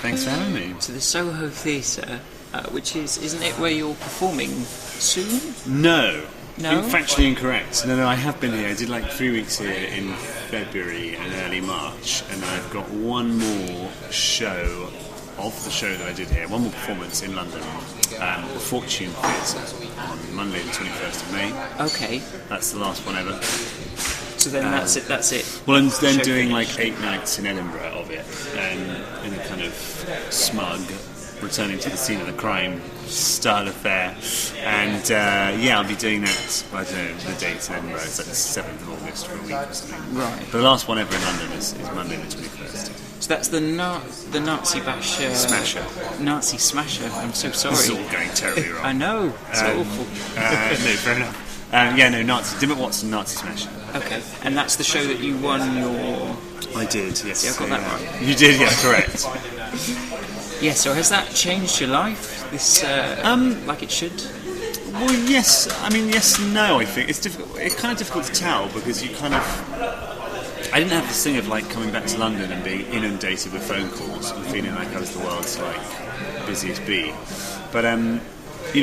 Thanks for having me. to the Soho Theatre, which isn't it where you're performing soon? No. No? Factually incorrect. No, I have been here. I did like 3 weeks here in February and early March, and I've got one more show of the show that I did here, one more performance in London, the Fortune Theatre, on Monday the 21st of May. Okay. That's the last one ever. So then that's it. Well, I'm then Show doing finished. like 8 nights in Edinburgh of it, in a kind of smug, returning to the scene of the crime style affair. And I'll be doing that, I don't know, the dates in Edinburgh, it's like the 7th of August for a week or something. Right. But the last one ever in London is Monday the 21st. So that's the Nazi basher... Smasher. Nazi smasher, I'm so sorry. This is all going terribly wrong. I know, it's awful. No, fair enough. Nazi, Dimmock Watson, Nazi Smasher. Okay, and that's the show that you won your... I did, yes. Yeah, I got that right. You did, yeah, correct. Yeah, so has that changed your life? This, like it should? Well, yes. I mean, yes and no, I think. It's difficult. It's kind of difficult to tell because you kind of... I didn't have this thing of like coming back to London and being inundated with phone calls and feeling like I was the world's like busiest bee. But when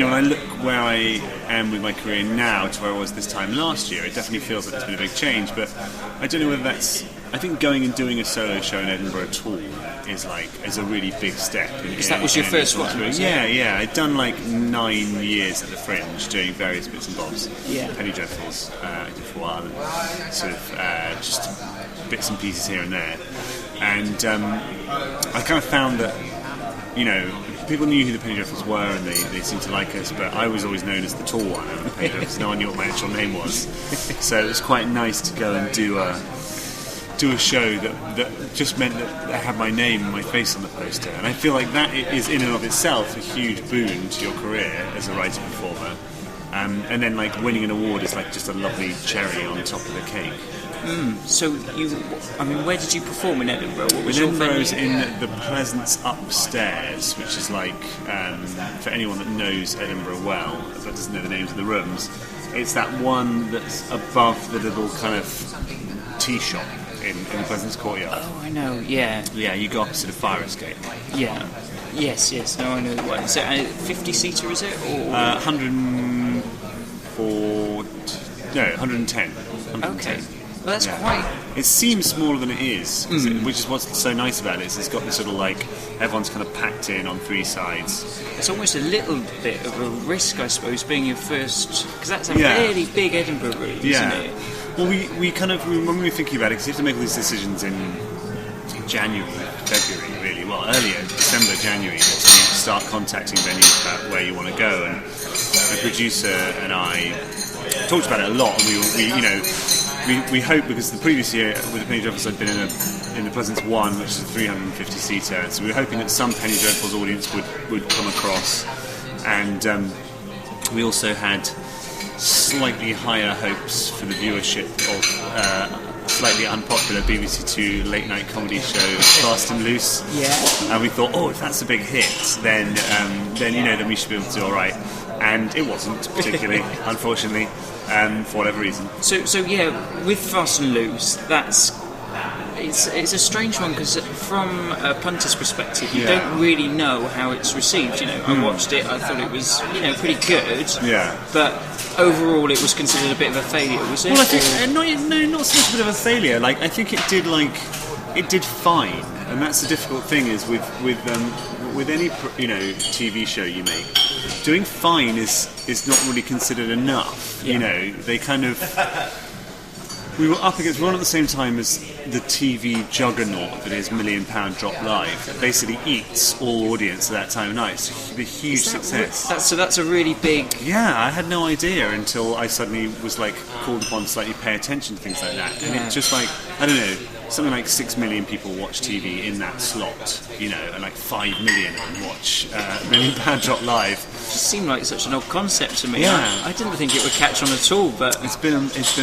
I look where I am with my career now to where I was this time last year, it definitely feels like there's been a big change. But I don't know whether that's... I think going and doing a solo show in Edinburgh at all is a really big step. Because that was your first one, wasn't it? Yeah. I'd done like 9 years at the Fringe doing various bits and bobs. Yeah. Penny Dreadfuls I did for a while, and sort of just bits and pieces here and there. And I kind of found that, people knew who the Penny Dreadfuls were and they seemed to like us, but I was always known as the tall one of the Penny Dreadfuls. No one knew what my actual name was. So it was quite nice to go and do a show that just meant that I had my name and my face on the poster. And I feel like that is in and of itself a huge boon to your career as a writer-performer. And then like winning an award is like just a lovely cherry on top of the cake. So where did you perform in Edinburgh? What was your Edinburgh venue? is in the Pleasance Upstairs, which is like, for anyone that knows Edinburgh well, but doesn't know the names of the rooms, it's that one that's above the little kind of tea shop in the Pleasance Courtyard. Oh, I know, yeah. Yeah, you go opposite a fire escape. Yeah. Yes, no, I know the one. So, 50-seater, is it? Or 110. 110. Okay. Well, that's Yeah. quite... It seems smaller than it is, which is what's so nice about it. Is it's got this sort of like everyone's kind of packed in on 3 sides. It's almost a little bit of a risk, I suppose, being your first... Because that's a Yeah. fairly big Edinburgh room, isn't it? Well, we kind of, when we were thinking about it, because you have to make all these decisions in January, February, really. Well, earlier, December, January, that's when you start contacting venues about where you want to go. And the producer and I talked about it a lot. And we hope, because the previous year with the Penny Dreadfuls I'd been in the Pleasance 1, which is a 350-seater. So we were hoping that some Penny Dreadfuls audience would come across. And we also had slightly higher hopes for the viewership of a slightly unpopular BBC Two late night comedy show, Fast and Loose. Yeah. And we thought, if that's a big hit, then we should be able to do all right. And it wasn't particularly, unfortunately, for whatever reason. So yeah, with Fast and Loose, it's a strange one, because from a punter's perspective, you don't really know how it's received. I watched it, I thought it was, pretty good. Yeah. But overall, it was considered a bit of a failure, was it? Well, I think not so much a bit of a failure. Like, I think it did fine, and that's the difficult thing is with any TV show you make, doing fine is not really considered enough. Yeah. They kind of. We were up against one at the same time as the TV juggernaut that is £1 Million Drop Live, that basically eats all audience at that time of night. It's a huge success. That's a really big... Yeah, I had no idea until I suddenly was like called upon to slightly pay attention to things like that. And it just like, I don't know, something like 6 million people watch TV in that slot, and like 5 million watch £1 Million Drop Live. It just seemed like such an odd concept to me. Yeah. I didn't think it would catch on at all, but... It's been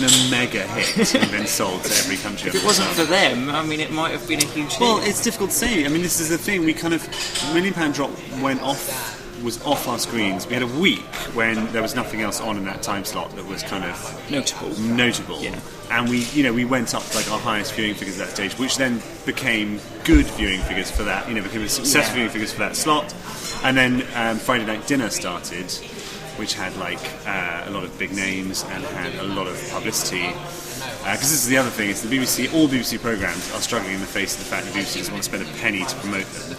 a mega hit and been sold to every country. If it wasn't for them, it might have been a huge hit. Well, it's difficult to say. This is the thing. We kind of £1 Million Drop went off was off our screens. We had a week when there was nothing else on in that time slot that was kind of notable. Yeah. And we went up to like our highest viewing figures at that stage, which then became good viewing figures for that. Became a successful viewing figures for that slot. And then Friday Night Dinner started, which had like a lot of big names and had a lot of publicity. Because this is the other thing: is the BBC, all BBC programmes are struggling in the face of the fact that the BBC doesn't want to spend a penny to promote them.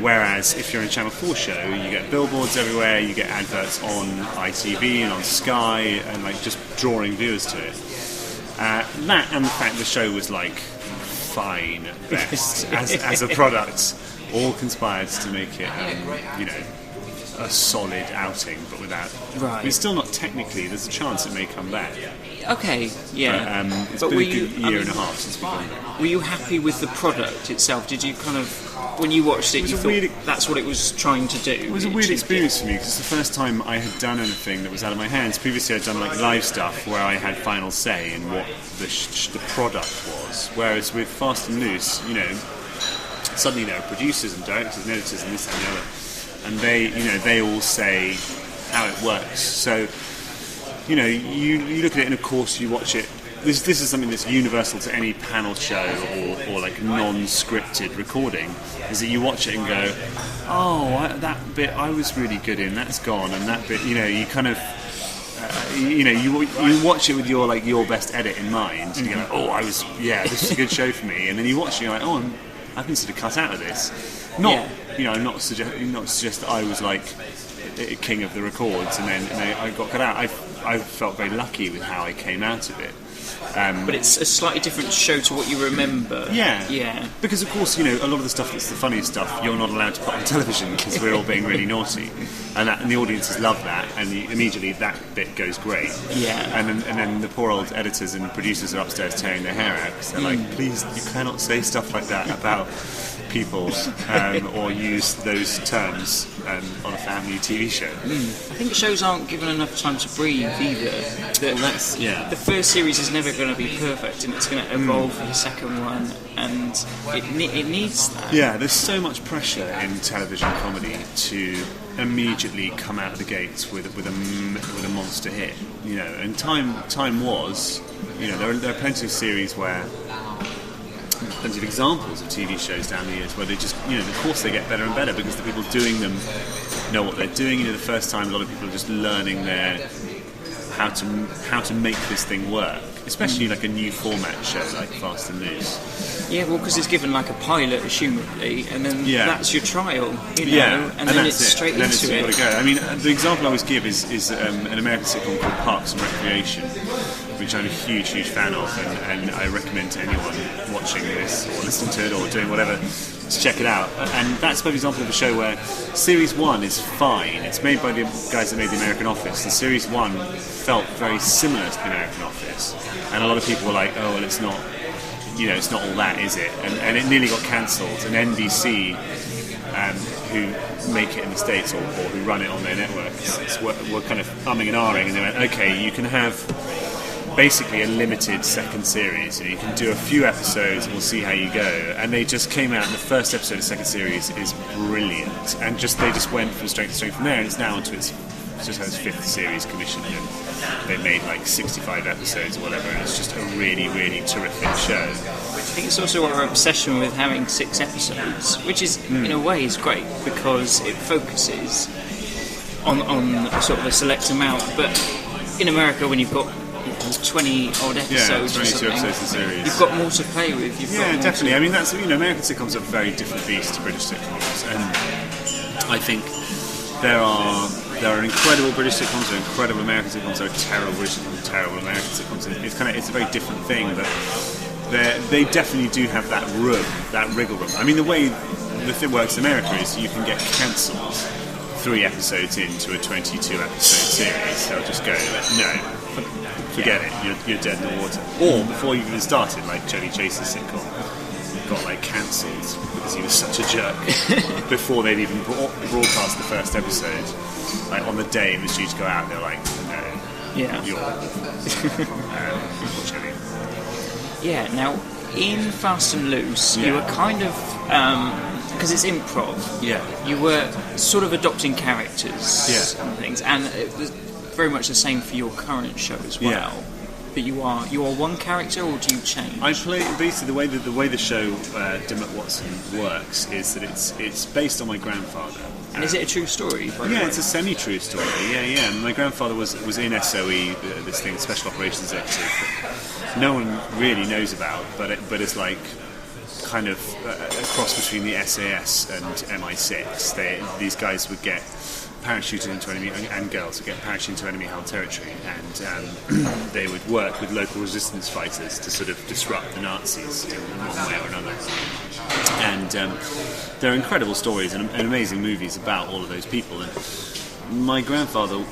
Whereas if you're in a Channel 4 show, you get billboards everywhere, you get adverts on ITV and on Sky, and like just drawing viewers to it. That and the fact the show was like fine at best as a product, all conspired to make it, a solid outing, but without. Right. It's still not technically. There's a chance it may come back. Okay, yeah. But, it's been a good year and a half since we've gone there. Were you happy with the product itself? Did you kind of, when you watched it, you thought that's what it was trying to do? It was a weird experience for me because it's the first time I had done anything that was out of my hands. Previously, I'd done like live stuff where I had final say in what the product was. Whereas with Fast and Loose, suddenly there are producers and directors and editors and this and the other, and they all say how it works. So you look at it, and of course you watch it. This is something that's universal to any panel show or like non-scripted recording, is that you watch it and go, that bit I was really good in, that's gone, and that bit, you kind of, you watch it with your best edit in mind, and you go, this is a good show for me, and then you watch it and you're like, I can sort of cut out of this. Not suggest that I was like king of the records, and then I got cut out. I felt very lucky with how I came out of it. But it's a slightly different show to what you remember. Yeah. Because of course, a lot of the stuff that's the funniest stuff you're not allowed to put on television because we're all being really naughty, and the audiences love that, and immediately that bit goes great. Yeah. And then the poor old editors and producers are upstairs tearing their hair out because they're like, please, you cannot say stuff like that about people or use those terms on a family TV show. I think shows aren't given enough time to breathe either. The first series is never going to be perfect, and it's going to evolve for the second one, and it needs that. Yeah, there's so much pressure in television comedy to immediately come out of the gates with a monster hit. And time was, there are plenty of series where. Plenty of examples of TV shows down the years where they just, of course they get better and better because the people doing them know what they're doing. The first time a lot of people are just learning how to make this thing work, especially like a new format show like Fast and Loose. Yeah, well, because it's given like a pilot, assumedly, and then that's your trial, and then it's straight into it. You've got to go. I mean, the example I always give is an American sitcom called Parks and Recreation, which I'm a huge fan of, and I recommend to anyone watching this or listening to it or doing whatever to check it out. And that's a perfect example of a show where Series 1 is fine. It's made by the guys that made The American Office, and Series 1 felt very similar to The American Office. And a lot of people were like, well, it's not, it's not all that, is it? And it nearly got cancelled. And NBC, who make it in the States or who run it on their networks, were kind of umming and ahhing, and they went, okay, you can have basically a limited second series. You can do a few episodes and we'll see how you go. And they just came out, and the first episode of the second series is brilliant. And they just went from strength to strength from there, and it's now onto its fifth series commissioned, and they made like 65 episodes or whatever, and it's just a really, really terrific show. I think it's also our obsession with having 6 episodes, which is, in a way, is great because it focuses on sort of a select amount. But in America, when you've got 20 odd episodes, 22 episodes in series, you've got more to play with. Definitely. I mean, that's American sitcoms are a very different beast to British sitcoms, and I think there are incredible British sitcoms, there are incredible American sitcoms, there are terrible British sitcoms, terrible American sitcoms. It's a very different thing, but they definitely do have that wriggle room. I mean, the way the thing works in America is you can get cancelled 3 episodes into a 22 episode series. They'll just go, no, forget it, you're dead in the water. Or before you even started, like Chevy Chase's sitcom got like cancelled because he was such a jerk before they'd even broadcast the first episode. Like on the day it was due to go out, they're like, no, you're unfortunately. Yeah, now in Fast and Loose, you were kind of because it's improv. Yeah. You were sort of adopting characters and things, and it was very much the same for your current show as well. Yeah. But you are one character, or do you change? I play basically the way the show Dimmock Watson works is that it's based on my grandfather. And is it a true story? By the way? It's a semi-true story. Yeah. My grandfather was in SOE, this thing, Special Operations Executive, that no one really knows about, but it's like kind of a cross between the SAS and MI6. These guys would get parachuted into enemy, and girls would get parachuted into enemy-held territory, and they would work with local resistance fighters to sort of disrupt the Nazis in one way or another. And there are incredible stories and amazing movies about all of those people. And my grandfather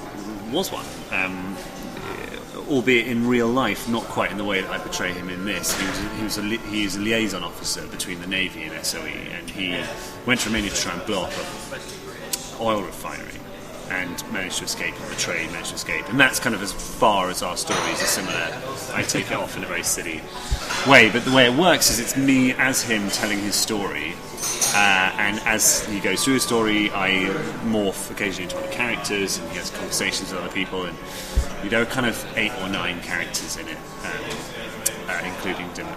was one, albeit in real life, not quite in the way that I portray him in this. He was a liaison officer between the Navy and SOE, and he went to Romania to try and blow up an oil refinery, and managed to escape, betrayed, managed to escape. And that's kind of as far as our stories are similar. I take it off in a very silly way, but the way it works is it's me as him telling his story, and as he goes through his story, I morph occasionally into other characters, and he has conversations with other people, and there are kind of 8 or 9 characters in it, including Dimmock.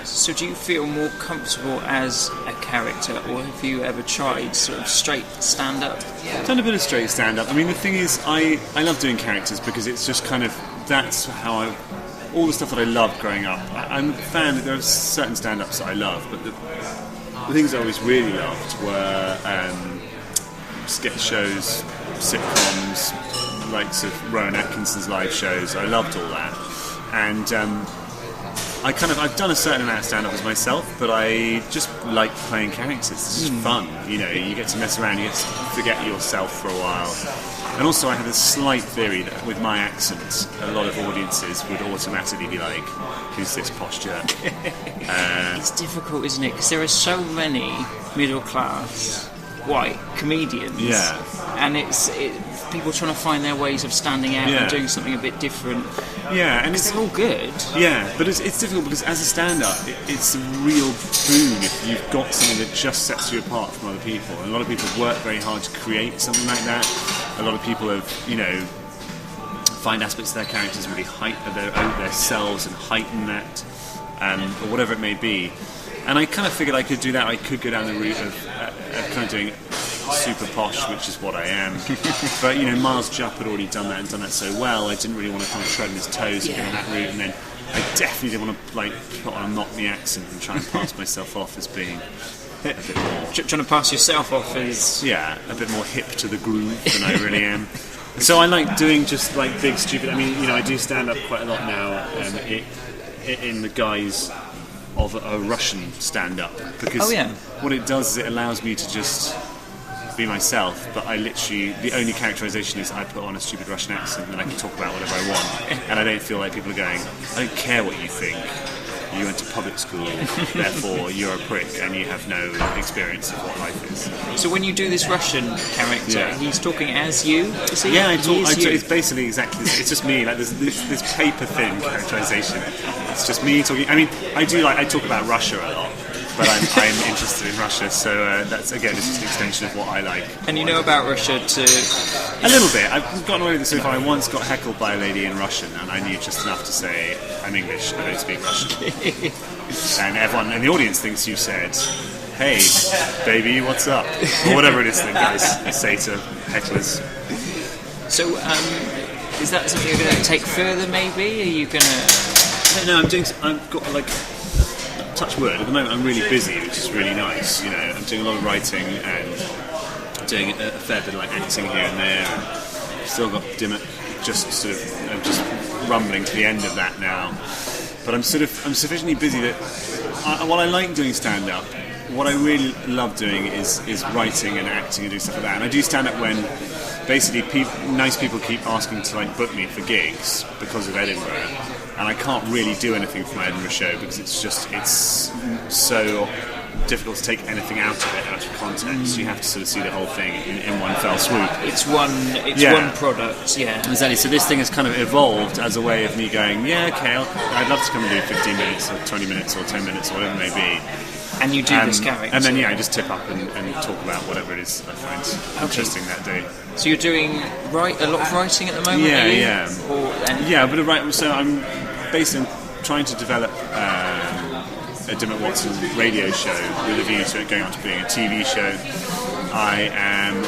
So do you feel more comfortable as a character, or have you ever tried sort of straight stand-up? I've done a bit of straight stand-up. I mean, the thing is, I love doing characters because it's just kind of, that's how all the stuff that I loved growing up. I'm a fan that there are certain stand-ups that I love, but the things I always really loved were sketch shows, sitcoms, likes of Rowan Atkinson's live shows. I loved all that. And I've done a certain amount of stand-up as myself, but I just like playing characters. It's just fun, you get to mess around, you get to forget yourself for a while. And also I have a slight theory that with my accent, a lot of audiences would automatically be like, who's this posh jerk? It's difficult, isn't it? Because there are so many middle-class white comedians. Yeah. And it's people trying to find their ways of standing out and doing something a bit different. Yeah, and it's all good. Yeah, but it's difficult because as a stand-up, it's a real boon if you've got something that just sets you apart from other people. And a lot of people have worked very hard to create something like that. A lot of people have, find aspects of their characters really heighten their selves and heighten that, or whatever it may be. And I kind of figured I could do that. I could go down the route of kind of doing super posh, which is what I am. But Miles Jupp had already done that and done that so well. I didn't really want to kind of tread on his toes and go on that route. And then I definitely didn't want to put on a Knockney accent and try and pass myself off as being a bit more trying to pass yourself off as a bit more hip to the groove than I really am. So I like doing just like big stupid. I mean, I do stand up quite a lot now, in the guise of a Russian stand-up, because what it does is it allows me to just be myself, but I literally, the only characterization is I put on a stupid Russian accent and I can talk about whatever I want, and I don't feel like people are going, I don't care what you think, you went to public school, therefore you're a prick and you have no experience of what life is. So when you do this Russian character, he's talking as you, is he? Yeah, it's basically exactly, it's just me, like there's this paper-thin characterization. It's just me talking. I mean, I talk about Russia a lot, but I'm interested in Russia, so that's, again, it's just an extension of what I like. And you know about Russia too? A little bit. I've gotten away with it so far. I once got heckled by a lady in Russian, and I knew just enough to say, I'm English, I don't speak Russian. And everyone in the audience thinks you said, hey, baby, what's up? Or whatever it is that guys say to hecklers. So, is that something you're going to take further, maybe? Are you going to... No, I've got, touch wood, at the moment I'm really busy, which is really nice. I'm doing a lot of writing and doing a fair bit of acting here and there. And still got Dimmock I'm just rumbling to the end of that now. But I'm sufficiently busy that while I like doing stand-up, what I really love doing is writing and acting and doing stuff like that. And I do stand-up when basically nice people keep asking to book me for gigs because of Edinburgh, and I can't really do anything for my Edinburgh show because it's so difficult to take anything out of context. You have to sort of see the whole thing in one fell swoop. It's one product, Exactly. So this thing has kind of evolved as a way of me going, okay, I'd love to come and do 15 minutes or 20 minutes or 10 minutes or whatever it may be. And you do this character. And then I just tip up and talk about whatever it is I find interesting that day. So you're doing a lot of writing at the moment? Yeah. So I'm basically trying to develop a Dimmock Watson radio show with a view to it going on to being a TV show. I am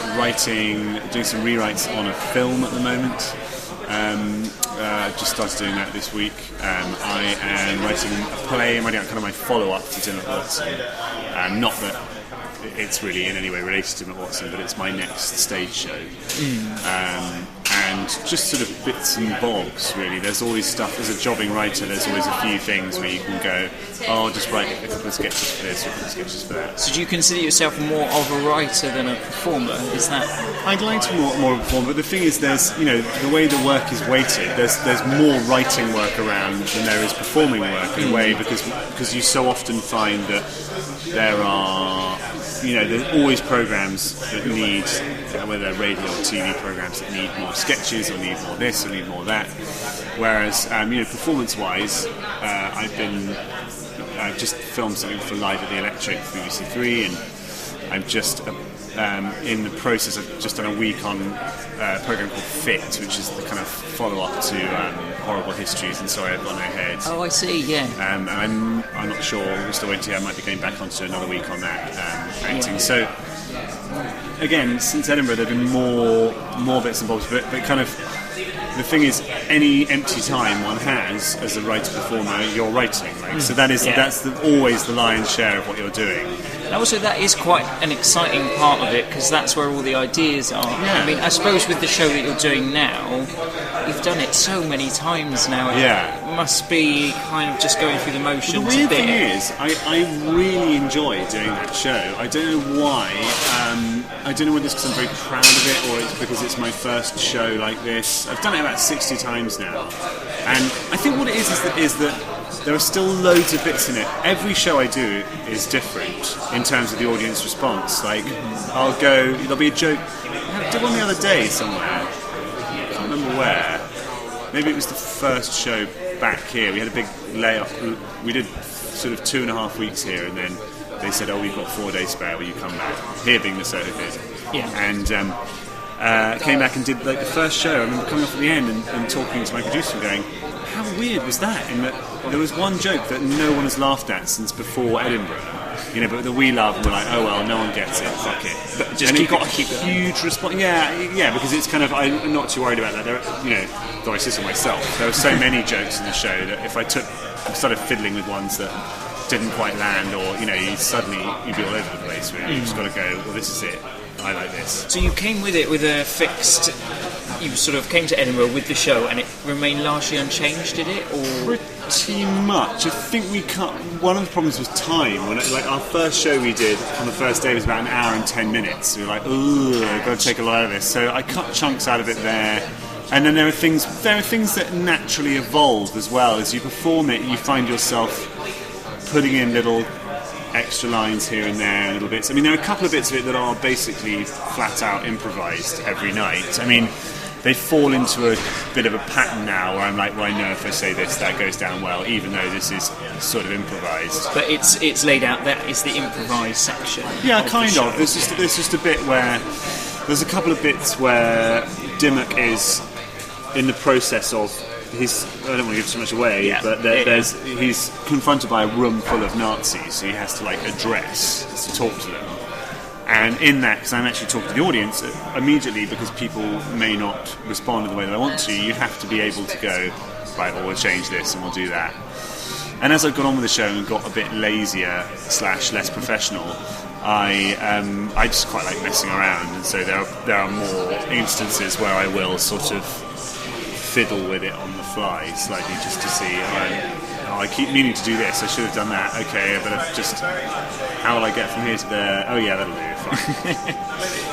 doing some rewrites on a film at the moment. Just started doing that this week. I am writing a play. I'm writing out kind of my follow-up to Dimmock Watson. Not that it's really in any way related to Dimmock Watson, but it's my next stage show. And just sort of bits and bobs, really. There's always stuff. As a jobbing writer, there's always a few things where you can go, I'll just write a couple of sketches for this, or a couple of sketches for that. So do you consider yourself more of a writer than a performer? Is that? I'd like to be more of a performer, but the thing is, there's the way the work is weighted. There's more writing work around than there is performing work in a way, because you so often find that there are. There's always programs that need, whether they're radio or TV programs, that need more sketches or need more this or need more that. Whereas, performance-wise, I've just filmed something for Live at the Electric for BBC Three, and I'm just in the process. I've just done a week on a program called Fit, which is the kind of follow-up to Horrible Histories and Sorry I've Got No Head. Oh, I see. Yeah. And I'm not sure. We're still waiting. I might be going back onto another week on that acting. Yeah. So again, since Edinburgh, there've been more bits and bobs, but kind of. The thing is, any empty time one has as a writer-performer, you're writing. So that's always the lion's share of what you're doing. And also, that is quite an exciting part of it, because that's where all the ideas are. Yeah. I mean, I suppose with the show that you're doing now, you've done it so many times now. It must be kind of just going through the motions. Well, the weird thing is, I really enjoy doing that show. I don't know why. I don't know whether it's because I'm very proud of it, or it's because it's my first show like this. I've done it about 60 times now, and I think what it is that there are still loads of bits in it. Every show I do is different in terms of the audience response. Like, there'll be a joke. I did one the other day somewhere. I can't remember where. Maybe it was the first show back here. We had a big layoff. We did sort of 2.5 weeks here, and then they said, we've got 4 days spare, will you come back? Here being the Soho Theatre. Yeah. And came back and did the first show. I remember coming off at the end and talking to my producer and going, how weird was that? In that there was one joke that no one has laughed at since before Edinburgh, but that we love, and we're like, oh well, no one gets it, fuck it. But just and it got a huge response. Yeah, because it's kind of, I'm not too worried about that. Though I say so myself, there were so many jokes in the show that if I started fiddling with ones that didn't quite land, or you'd be all over the place. Really, you just got to go, well, this is it. I like this. So you came with it with a fixed. You sort of came to Edinburgh with the show, and it remained largely unchanged, did it? Or pretty much. I think we cut. One of the problems was time. When our first show we did on the first day was about 1 hour and 10 minutes. We were like, I've got to take a lot out of this. So I cut chunks out of it there. And then there are things that naturally evolve as well. As you perform it, you find yourself putting in little extra lines here and there, little bits. I mean, there are a couple of bits of it that are basically flat out improvised every night. I mean, they fall into a bit of a pattern now where I'm like, well, I know if I say this, that goes down well, even though this is sort of improvised. But it's laid out, that is the improvised section. Yeah, kind of. There's just a bit where there's a couple of bits where Dimmock is in the process of I don't want to give too much away, but he's confronted by a room full of Nazis, so he has to address to talk to them. And in that, because I'm actually talking to the audience immediately, because people may not respond in the way that I want to, you have to be able to go, right, well, we'll change this and we'll do that. And as I've gone on with the show and got a bit lazier / less professional, I just quite like messing around, and so there are more instances where I will sort of fiddle with it on the fly slightly, just to see, I keep meaning to do this, I should have done that, okay, but how will I get from here to there? Oh yeah, that'll do, fine.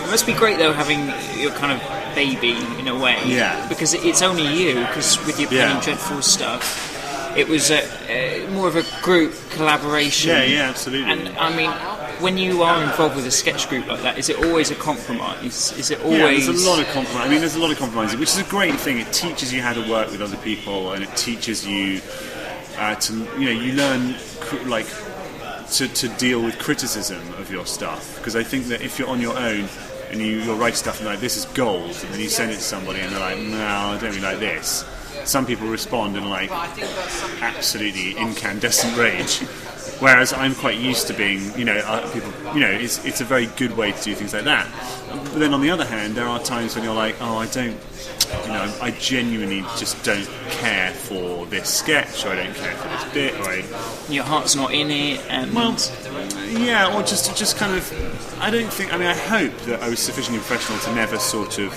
It must be great though, having your kind of baby in a way, because it's only you, because with your Penny Dreadful stuff, it was more of a group collaboration. Yeah, absolutely. And I mean, when you are involved with a sketch group like that, is it always a compromise? Is it always? Yeah, there's a lot of compromise. I mean, there's a lot of compromise, which is a great thing. It teaches you how to work with other people, and it teaches you you learn to deal with criticism of your stuff, because I think that if you're on your own and you'll write stuff and like, this is gold, and then you send it to somebody and they're like, no, I don't really like this. Some people respond in like absolutely incandescent rage, whereas I'm quite used to being, people, it's a very good way to do things like that. But then on the other hand, there are times when you're like, oh, I genuinely just don't care for this sketch, or I don't care for this bit, or your heart's not in it, and or just kind of, I hope that I was sufficiently professional to never sort of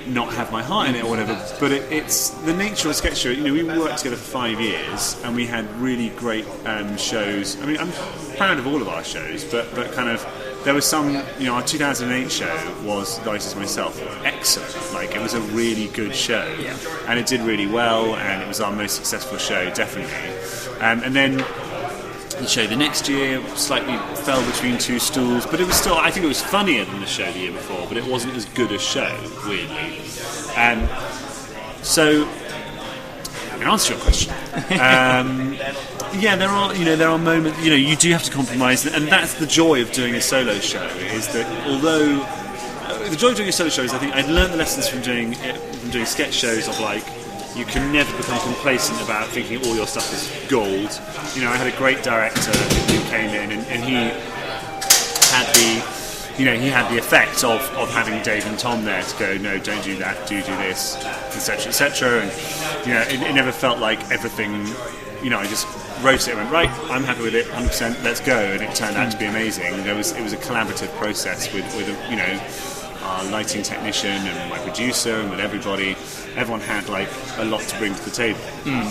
not have my heart in it or whatever, but it's the nature of a sketch show. We worked together for 5 years and we had really great shows. I'm proud of all of our shows, but kind of there was some, our 2008 show was The Isis Myself, excellent. Like, it was a really good show, and it did really well, and it was our most successful show, definitely. And then the show the next year slightly fell between two stools, but it was still, I think it was funnier than the show the year before, but it wasn't as good a show, weirdly. So, in answer to your question, there are moments, you do have to compromise, and that's the joy of doing a solo show, is that although the joy of doing a solo show is, I think I'd learned the lessons from doing sketch shows of like, you can never become complacent about thinking all your stuff is gold. I had a great director who came in, and he had the effect of having Dave and Tom there to go, no, don't do that, do this, etc., etc. And it never felt like everything. I just wrote it and went, right, I'm happy with it, 100%, let's go, and it turned out to be amazing. It was a collaborative process with our lighting technician and my producer and with everybody. Everyone had like a lot to bring to the table.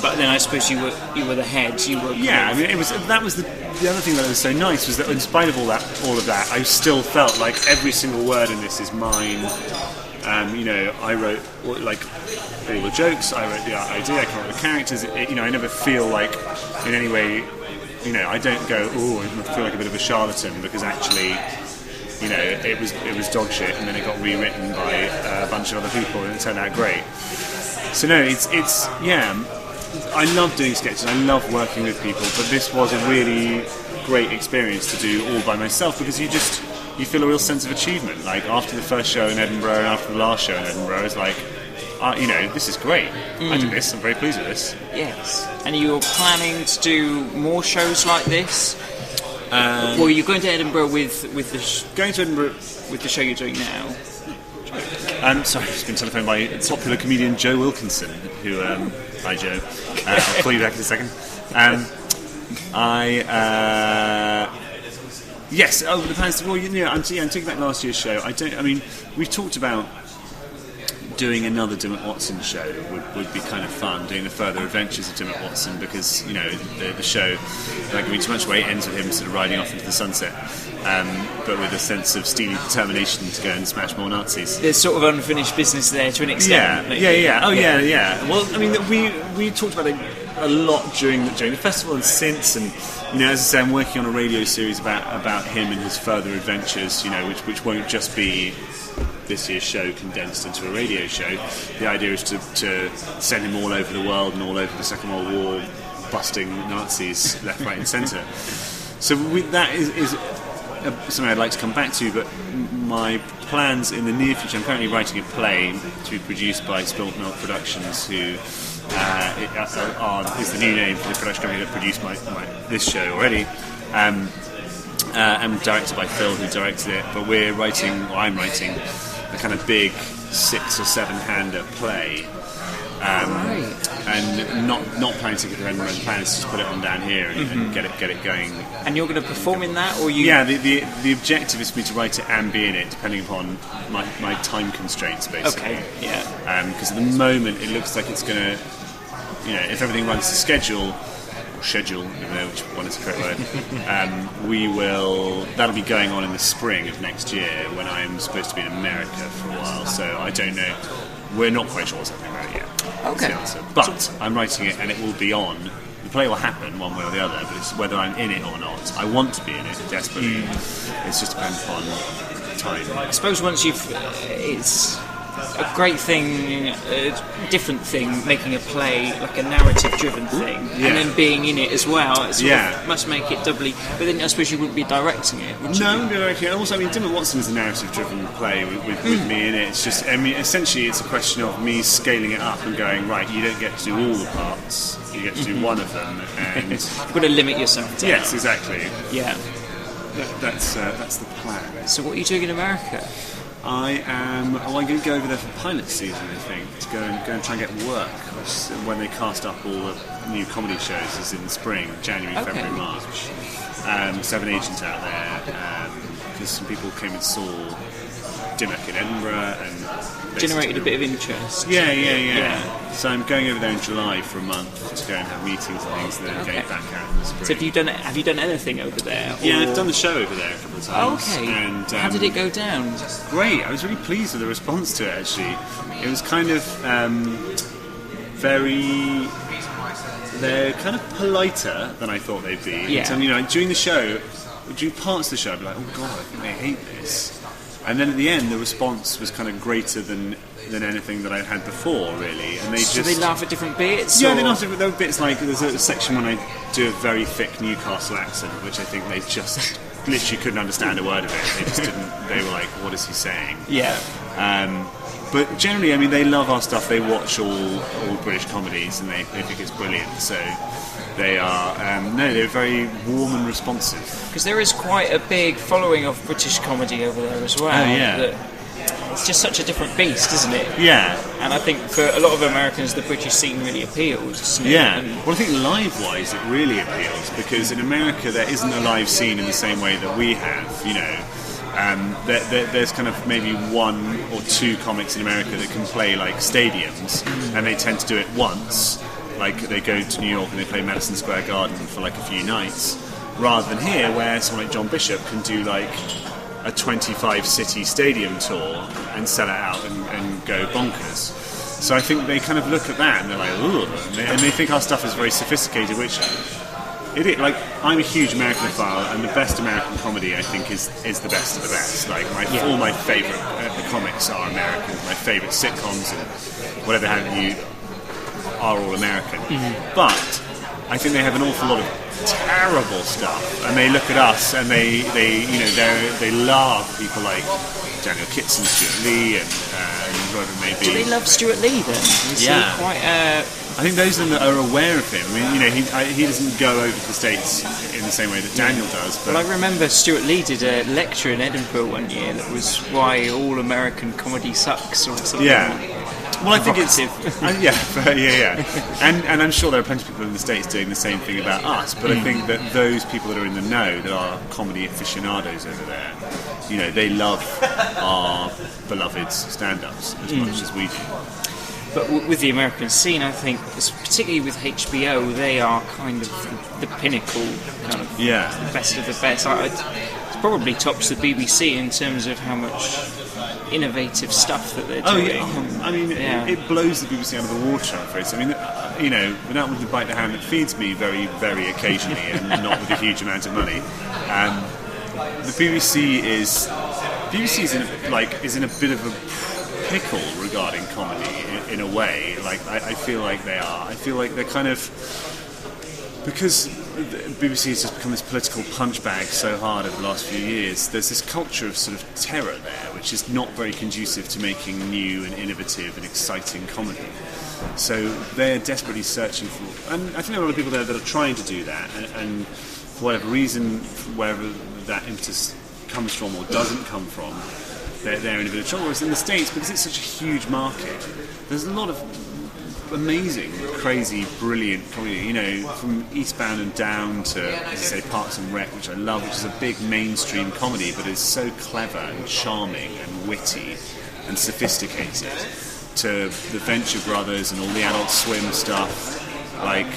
But then I suppose you were the head. You were that was the other thing that was so nice, was that in spite of all of that, I still felt like every single word in this is mine. I wrote like all the jokes. I wrote the idea. I came up with the characters. I never feel like in any way. I don't go, oh, I feel like a bit of a charlatan, because actually. It was dog shit, and then it got rewritten by a bunch of other people, and it turned out great. So no, it's I love doing sketches, I love working with people, but this was a really great experience to do all by myself, because you feel a real sense of achievement. Like after the first show in Edinburgh and after the last show in Edinburgh, it's like, this is great. I did this. I'm very pleased with this. Yes, and you're planning to do more shows like this. Well, you're going to Edinburgh with the show you're doing now. Sorry, I've just been telephoned by popular comedian Joe Wilkinson, who, hi Joe, I'll call you back in a second. Yes, the plans. Well, I'm taking back last year's show. We've talked about doing another Dimmock Watson show would be kind of fun, doing the further adventures of Dimmock Watson, because the show, without giving too much away, ends with him sort of riding off into the sunset, but with a sense of steely determination to go and smash more Nazis. There's sort of unfinished business there to an extent. Yeah. Well, we talked about it a lot during the festival and since, and as I say, I'm working on a radio series about him and his further adventures, which won't just be this year's show condensed into a radio show. The idea is to send him all over the world and all over the Second World War, busting Nazis left, right and centre. So that is something I'd like to come back to, but my plans in the near future, I'm currently writing a play to be produced by Spilt Milk Productions, who is the new name for the production company that produced this show already. And directed by Phil, who directed it, but I'm writing a kind of big 6 or 7-hander play, and not planning to get it anywhere. The plan is to just put it on down here and get it going. And you're going to perform in that, or you? Yeah, the objective is for me to write it and be in it, depending upon my time constraints, basically. Okay. Yeah. Because at the moment it looks like it's going to, if everything runs to schedule, I don't know which one is the correct word, that'll be going on in the spring of next year, when I'm supposed to be in America for a while, so I don't know, we're not quite sure what's happening about it yet. Okay. That's the answer. But I'm writing it and it will be on, the play will happen one way or the other, but it's whether I'm in it or not. I want to be in it desperately, it's just dependent upon time. I suppose once a great thing, a different thing, making a play like a narrative-driven thing, and then being in it as well. It sort of must make it doubly. But then I suppose you wouldn't be directing it, would you? No, I wouldn't be directing it. Also, I mean, Dimmock Watson is a narrative-driven play with me in it. It's just, I mean, essentially, it's a question of me scaling it up and going, right, you don't get to do all the parts. You get to do one of them, and you've got to limit yourself down. Yes, exactly. Yeah. That's the plan. So what are you doing in America? I am. Oh, I'm going to go over there for pilot season. I think to go and try and get work when they cast up all the new comedy shows. Is in the spring, January, February, March. So I have an agent out there because some people came and saw Dimmock in Edinburgh and generated a bit of interest. Yeah. So I'm going over there in July for a month to go and have meetings and things, and then going back out in the spring. So have you done anything over there? Yeah, I've done the show over there a couple of times. Okay. And how did it go down? Great. I was really pleased with the response to it. Actually, it was kind of very. They're kind of politer than I thought they'd be. Yeah. So, during the show, during parts of the show, I'd be like, oh god, I think they hate this. And then at the end, the response was kind of greater than anything that I'd had before, really. And so they laugh at different bits? Yeah, they laugh at there were bits like, there's a section when I do a very thick Newcastle accent, which I think they just literally couldn't understand a word of it. They just didn't, they were like, what is he saying? Yeah. But generally, I mean, they love our stuff. They watch all British comedies and they think it's brilliant. So they are, they're very warm and responsive. Because there is quite a big following of British comedy over there as well. Oh, yeah. It's just such a different beast, isn't it? Yeah. And I think for a lot of Americans, the British scene really appeals. Yeah. Well, I think live-wise, it really appeals because in America there isn't a live scene in the same way that we have. There's kind of maybe one or two comics in America that can play like stadiums, and they tend to do it once. Like they go to New York and they play Madison Square Garden for like a few nights, rather than here where someone like John Bishop can do like a 25-city stadium tour and sell it out and go bonkers. So I think they kind of look at that and they're like, ooh, and they think our stuff is very sophisticated, which it is. Like, I'm a huge Americanophile, and the best American comedy I think is the best of the best. Like all my favourite comics are American. My favourite sitcoms and whatever have you are all American. But I think they have an awful lot of terrible stuff, and they look at us and they love people like Daniel Kitson, Stuart Lee, and whoever it may be. Do they love Stuart Lee then? I think those of them that are aware of him. I mean, he doesn't go over to the States in the same way that Daniel does. But well, I remember Stuart Lee did a lecture in Edinburgh one year that was why all American comedy sucks or something. Yeah. Well, I think it's and I'm sure there are plenty of people in the States doing the same thing about us. But I think that those people that are in the know, that are comedy aficionados over there, they love our beloved stand-ups as much as we do. But with the American scene, I think, particularly with HBO, they are kind of the pinnacle, kind of the best of the best. It probably tops the BBC in terms of how much innovative stuff that they're doing. I mean, it blows the BBC out of the water, I'm afraid. I mean, without wanting to bite the hand that feeds me very, very occasionally, and not with a huge amount of money, the BBC is in a bit of a pickle regarding comedy in a way. Like I feel like they are. I feel like they're kind of, because the BBC has just become this political punch bag so hard over the last few years. There's this culture of sort of terror there, which is not very conducive to making new and innovative and exciting comedy. So they're desperately searching for, and I think there are a lot of people there that are trying to do that, and for whatever reason, wherever that impetus comes from or doesn't come from, they're in a bit of trouble. Whereas in the States, because it's such a huge market, there's a lot of amazing, crazy, brilliant comedy, from Eastbound and Down to, as I say, Parks and Rec, which I love, which is a big mainstream comedy, but is so clever and charming and witty and sophisticated, to the Venture Brothers and all the Adult Swim stuff, like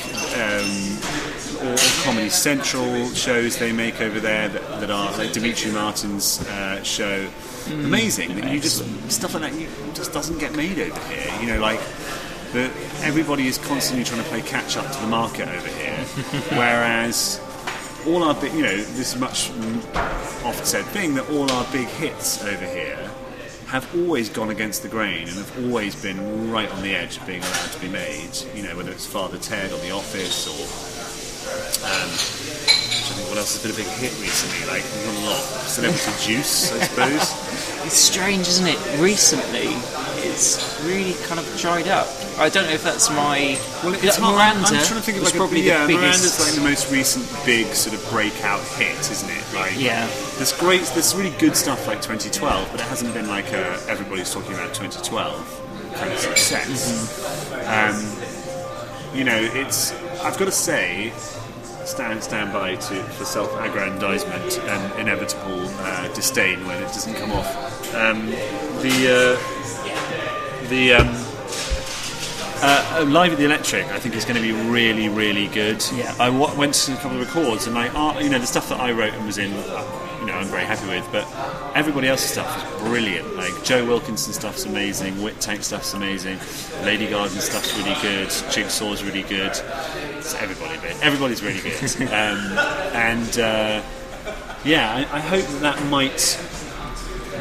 all Comedy Central shows they make over there that are like Dimitri Martin's show. Amazing that you just, stuff like that just doesn't get made over here. That everybody is constantly trying to play catch up to the market over here, whereas all our big, this much oft said thing, that all our big hits over here have always gone against the grain and have always been right on the edge of being allowed to be made. You know, whether it's Father Ted or The Office or I think what else has been a big hit recently? Like, we've got a lot. Celebrity Juice, I suppose. It's strange, isn't it? Recently, it's really kind of dried up. I don't know if that's my. Well, it's hard. Miranda. I'm trying to think of like probably the biggest. Miranda's like the most recent big sort of breakout hit, isn't it? Like, yeah. There's really good stuff like 2012, but it hasn't been like everybody's talking about 2012 kind of success. You know, I've got to say. Stand by for self-aggrandizement and inevitable disdain when it doesn't come off. Live at the Electric, I think, is going to be really, really good. Yeah. I went to a couple of records, and you know, the stuff that I wrote and was in, you know, I'm very happy with. But everybody else's stuff is brilliant. Like Joe Wilkinson stuff's amazing, Wit Tank stuff's amazing, Lady Garden stuff's really good, Jigsaw's really good. It's everybody's really good. I hope that might,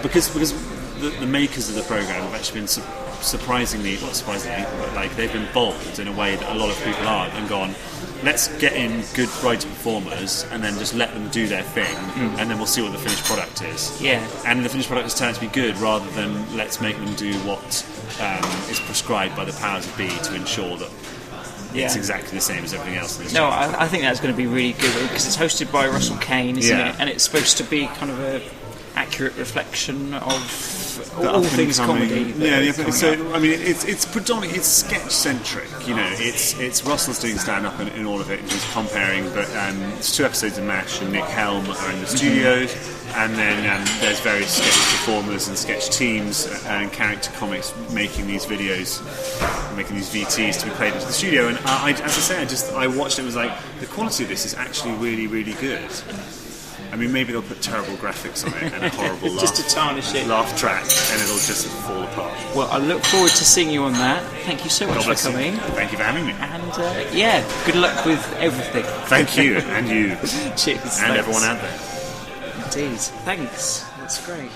because the makers of the program have actually been not surprisingly, but like they've been bold in a way that a lot of people aren't, and gone, let's get in good writer performers and then just let them do their thing, and then we'll see what the finished product is. Yeah. And the finished product has turned out to be good, rather than let's make them do what is prescribed by the powers that be to ensure that it's exactly the same as everything else in this No, I think that's going to be really good, because it's hosted by Russell Kane, isn't it? And it's supposed to be kind of a accurate reflection of all things comedy. So I mean, it's predominantly sketch centric. You know, it's Russell's doing stand up in all of it, and he's comparing. But it's 2 episodes of MASH, and Nick Helm are in the studios, and then there's various sketch performers and sketch teams and character comics making these videos, making these VTs to be played into the studio. And I watched it, and was like, the quality of this is actually really, really good. I mean, maybe they'll put terrible graphics on it and a horrible just to tarnish it. Laugh track, and it'll just fall apart. Well, I look forward to seeing you on that. Thank you so much for coming. Thank you for having me. And good luck with everything. Thank you, and you. Cheers. And thanks. everyone out there. Indeed. Thanks. That's great.